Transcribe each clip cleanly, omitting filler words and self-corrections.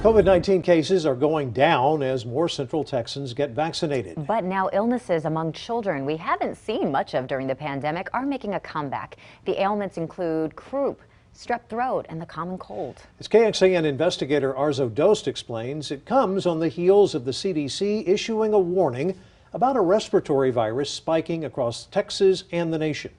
COVID-19 cases are going down as more Central Texans get vaccinated. But now illnesses among children we haven't seen much of during the pandemic are making a comeback. The ailments include croup, strep throat, and the common cold. As KXAN investigator Arzo Dost explains, it comes on the heels of the CDC issuing a warning about a respiratory virus spiking across Texas and the nation.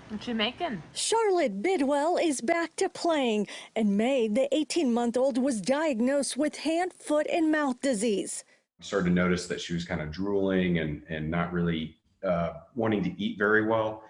What you making? Charlotte Bidwell is back to playing. In May, the 18-month-old was diagnosed with hand, foot, and mouth disease. Started to notice that she was kind of drooling and not really wanting to eat very well,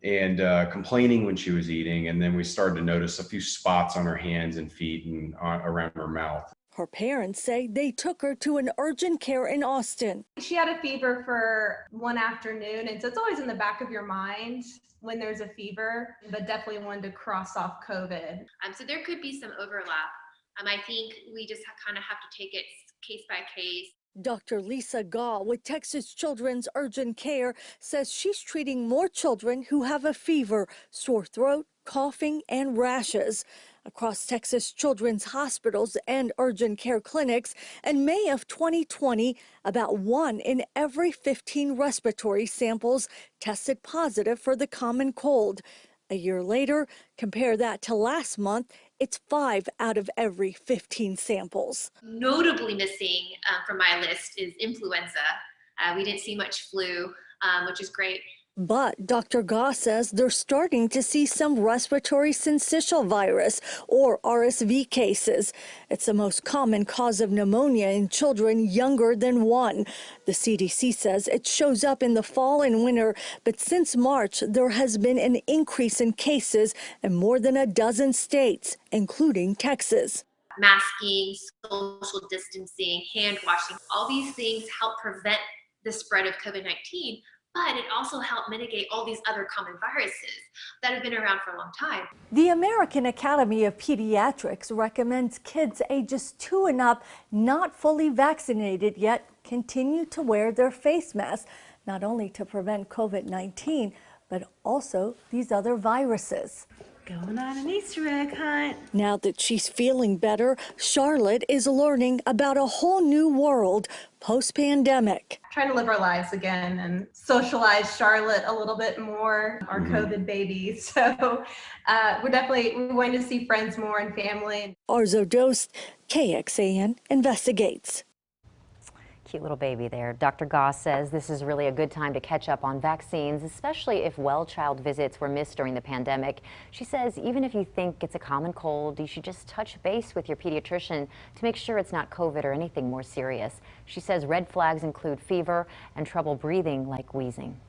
and complaining when she was eating. And then we started to notice a few spots on her hands and feet and around her mouth. Her parents say they took her to an urgent care in Austin. She had a fever for one afternoon, and so it's always in the back of your mind when there's a fever, but definitely wanted to cross off COVID. So there could be some overlap. I think we just kind of have to take it case by case. Dr. Lisa Gaw with Texas Children's Urgent Care says she's treating more children who have a fever, sore throat, coughing, and rashes. Across Texas children's hospitals and urgent care clinics, in May of 2020, about 1 in every 15 respiratory samples tested positive for the common cold. A year later, compare that to last month, it's 5 out of every 15 samples. Notably missing from my list is influenza. We didn't see much flu, which is great. But Dr. Goss says they're starting to see some respiratory syncytial virus, or RSV cases. It's the most common cause of pneumonia in children younger than 1. The CDC says it shows up in the fall and winter, but since March, there has been an increase in cases in more than a dozen states, including Texas. Masking, social distancing, hand washing, all these things help prevent the spread of COVID-19. But it also helped mitigate all these other common viruses that have been around for a long time. The American Academy of Pediatrics recommends kids ages 2 and up not fully vaccinated yet continue to wear their face masks, not only to prevent COVID-19, but also these other viruses. Going on an Easter egg hunt. Now that she's feeling better, Charlotte is learning about a whole new world post-pandemic. Trying to live our lives again and socialize Charlotte a little bit more, our COVID baby. So we're going to see friends more and family. Arzo Dost, KXAN investigates. Cute little baby there. Dr. Goss says this is really a good time to catch up on vaccines, especially if well-child visits were missed during the pandemic. She says even if you think it's a common cold, you should just touch base with your pediatrician to make sure it's not COVID or anything more serious. She says red flags include fever and trouble breathing like wheezing.